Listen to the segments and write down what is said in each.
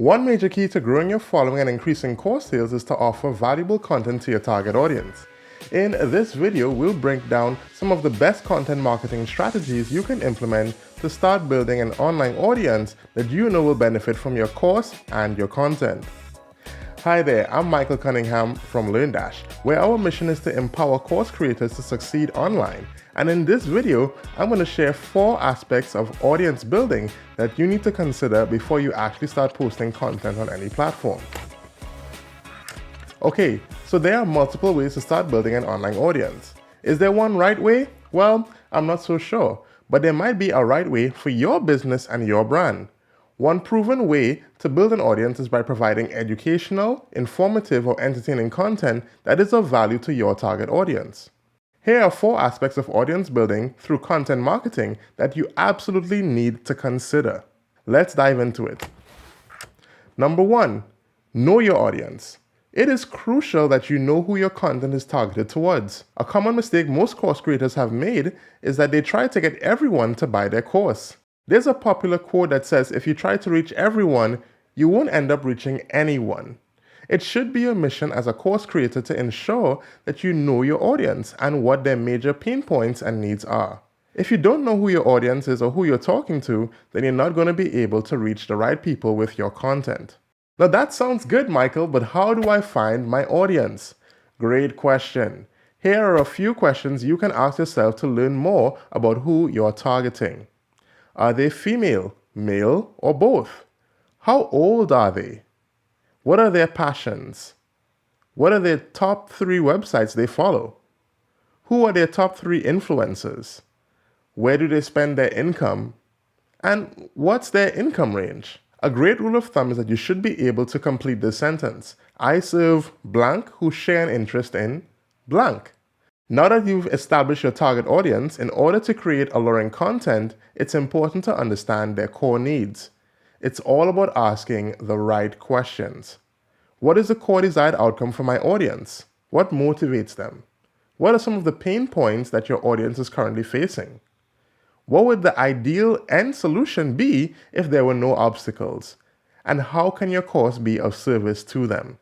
One major key to growing your following and increasing course sales is to offer valuable content to your target audience. In this video, we'll break down some of the best content marketing strategies you can implement to start building an online audience that you know will benefit from your course and your content. Hi there, I'm Michael Cunningham from LearnDash, where our mission is to empower course creators to succeed online. And in this video, I'm going to share 4 aspects of audience building that you need to consider before you actually start posting content on any platform. Okay, so there are multiple ways to start building an online audience. Is there one right way? Well, I'm not so sure, but there might be a right way for your business and your brand. One proven way to build an audience is by providing educational, informative, or entertaining content that is of value to your target audience. Here are 4 aspects of audience building through content marketing that you absolutely need to consider. Let's dive into it. Number 1, know your audience. It is crucial that you know who your content is targeted towards. A common mistake most course creators have made is that they try to get everyone to buy their course. There's a popular quote that says, if you try to reach everyone, you won't end up reaching anyone. It should be your mission as a course creator to ensure that you know your audience and what their major pain points and needs are. If you don't know who your audience is or who you're talking to, then you're not going to be able to reach the right people with your content. Now that sounds good, Michael, but how do I find my audience? Great question. Here are a few questions you can ask yourself to learn more about who you're targeting. Are they female, male, or both? How old are they? What are their passions? What are their top 3 websites they follow? Who are their top 3 influencers? Where do they spend their income? And what's their income range? A great rule of thumb is that you should be able to complete this sentence. I serve blank who share an interest in blank. Now that you've established your target audience, in order to create alluring content, it's important to understand their core needs. It's all about asking the right questions. What is the core desired outcome for my audience? What motivates them? What are some of the pain points that your audience is currently facing? What would the ideal end solution be if there were no obstacles? And how can your course be of service to them?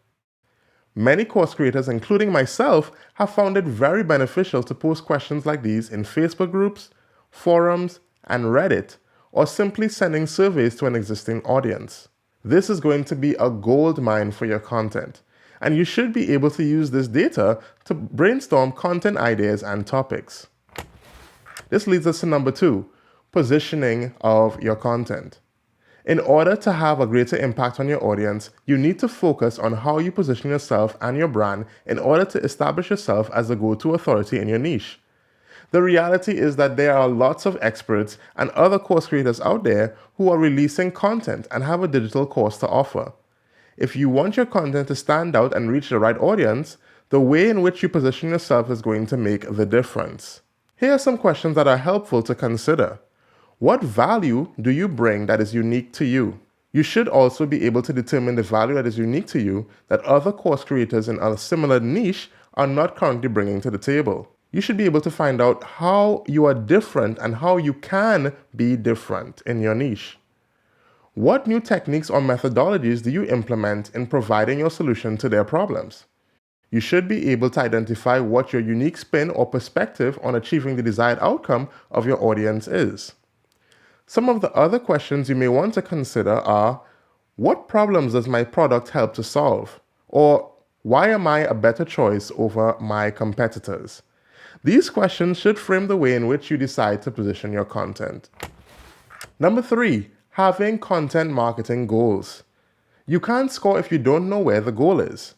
Many course creators, including myself, have found it very beneficial to post questions like these in Facebook groups, forums, and Reddit, or simply sending surveys to an existing audience. This is going to be a gold mine for your content, and you should be able to use this data to brainstorm content ideas and topics. This leads us to number 2, positioning of your content. In order to have a greater impact on your audience, you need to focus on how you position yourself and your brand in order to establish yourself as a go-to authority in your niche. The reality is that there are lots of experts and other course creators out there who are releasing content and have a digital course to offer. If you want your content to stand out and reach the right audience, the way in which you position yourself is going to make the difference. Here are some questions that are helpful to consider. What value do you bring that is unique to you? You should also be able to determine the value that is unique to you that other course creators in a similar niche are not currently bringing to the table. You should be able to find out how you are different and how you can be different in your niche. What new techniques or methodologies do you implement in providing your solution to their problems? You should be able to identify what your unique spin or perspective on achieving the desired outcome of your audience is. Some of the other questions you may want to consider are, what problems does my product help to solve? Or why am I a better choice over my competitors? These questions should frame the way in which you decide to position your content. Number 3, having content marketing goals. You can't score if you don't know where the goal is.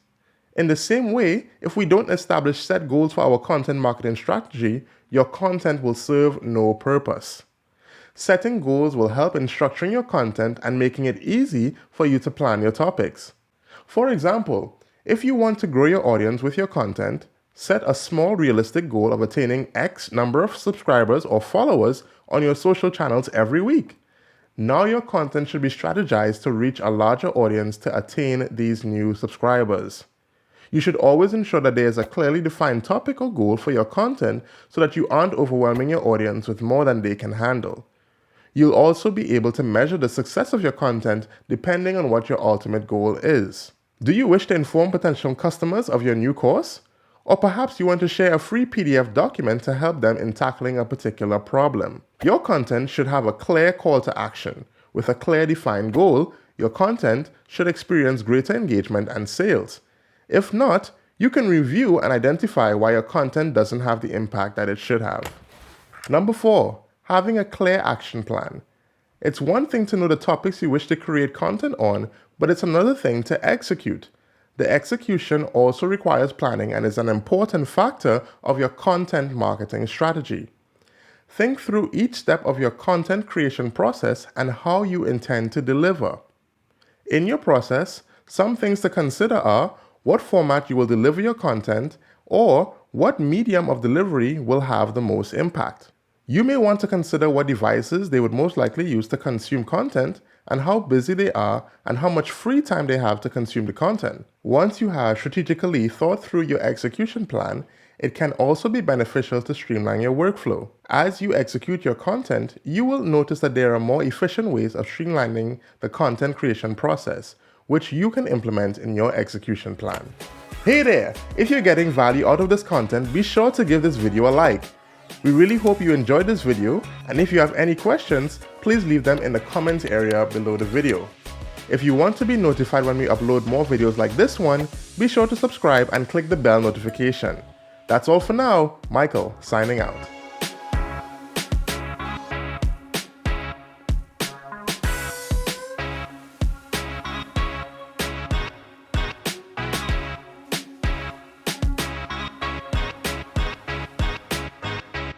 In the same way, if we don't establish set goals for our content marketing strategy, your content will serve no purpose. Setting goals will help in structuring your content and making it easy for you to plan your topics. For example, if you want to grow your audience with your content, set a small realistic goal of attaining X number of subscribers or followers on your social channels every week. Now your content should be strategized to reach a larger audience to attain these new subscribers. You should always ensure that there is a clearly defined topic or goal for your content so that you aren't overwhelming your audience with more than they can handle. You'll also be able to measure the success of your content depending on what your ultimate goal is. Do you wish to inform potential customers of your new course? Or perhaps you want to share a free PDF document to help them in tackling a particular problem. Your content should have a clear call to action. With a clear defined goal, your content should experience greater engagement and sales. If not, you can review and identify why your content doesn't have the impact that it should have. Number 4, having a clear action plan. It's one thing to know the topics you wish to create content on, but it's another thing to execute. The execution also requires planning and is an important factor of your content marketing strategy. Think through each step of your content creation process and how you intend to deliver. In your process, some things to consider are what format you will deliver your content or what medium of delivery will have the most impact. You may want to consider what devices they would most likely use to consume content and how busy they are and how much free time they have to consume the content. Once you have strategically thought through your execution plan, it can also be beneficial to streamline your workflow. As you execute your content, you will notice that there are more efficient ways of streamlining the content creation process, which you can implement in your execution plan. Hey there! If you're getting value out of this content, be sure to give this video a like. We really hope you enjoyed this video, and if you have any questions, please leave them in the comments area below the video. If you want to be notified when we upload more videos like this one, be sure to subscribe and click the bell notification. That's all for now. Michael, signing out.